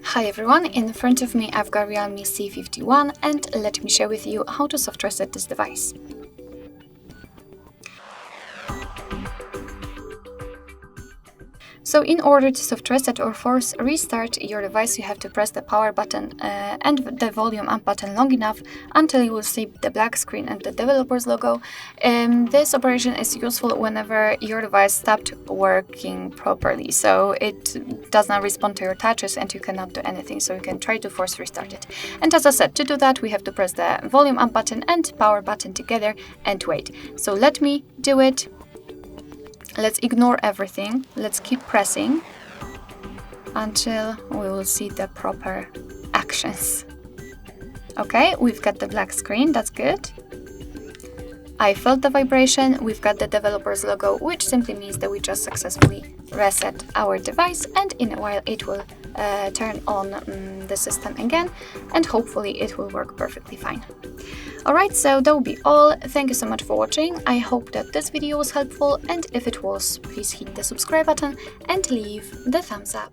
Hi everyone, in front of me I've got Realme C51 and let me share with you how to soft reset this device. So in order to soft reset or force restart your device, you have to press the power button and the volume up button long enough until you will see the black screen and the developer's logo. This operation is useful whenever your device stopped working properly, so it does not respond to your touches and you cannot do anything, so you can try to force restart it. And as I said, to do that we have to press the volume up button and power button together and wait. So let me do it. Let's ignore everything. Let's keep pressing until we will see the proper actions. Okay, we've got the black screen, that's good. I felt the vibration, we've got the developer's logo, which simply means that we just successfully reset our device, and in a while it will turn on the system again, and hopefully it will work perfectly fine. Alright, so that will be all. Thank you so much for watching. I hope that this video was helpful, and if it was, please hit the subscribe button and leave the thumbs up.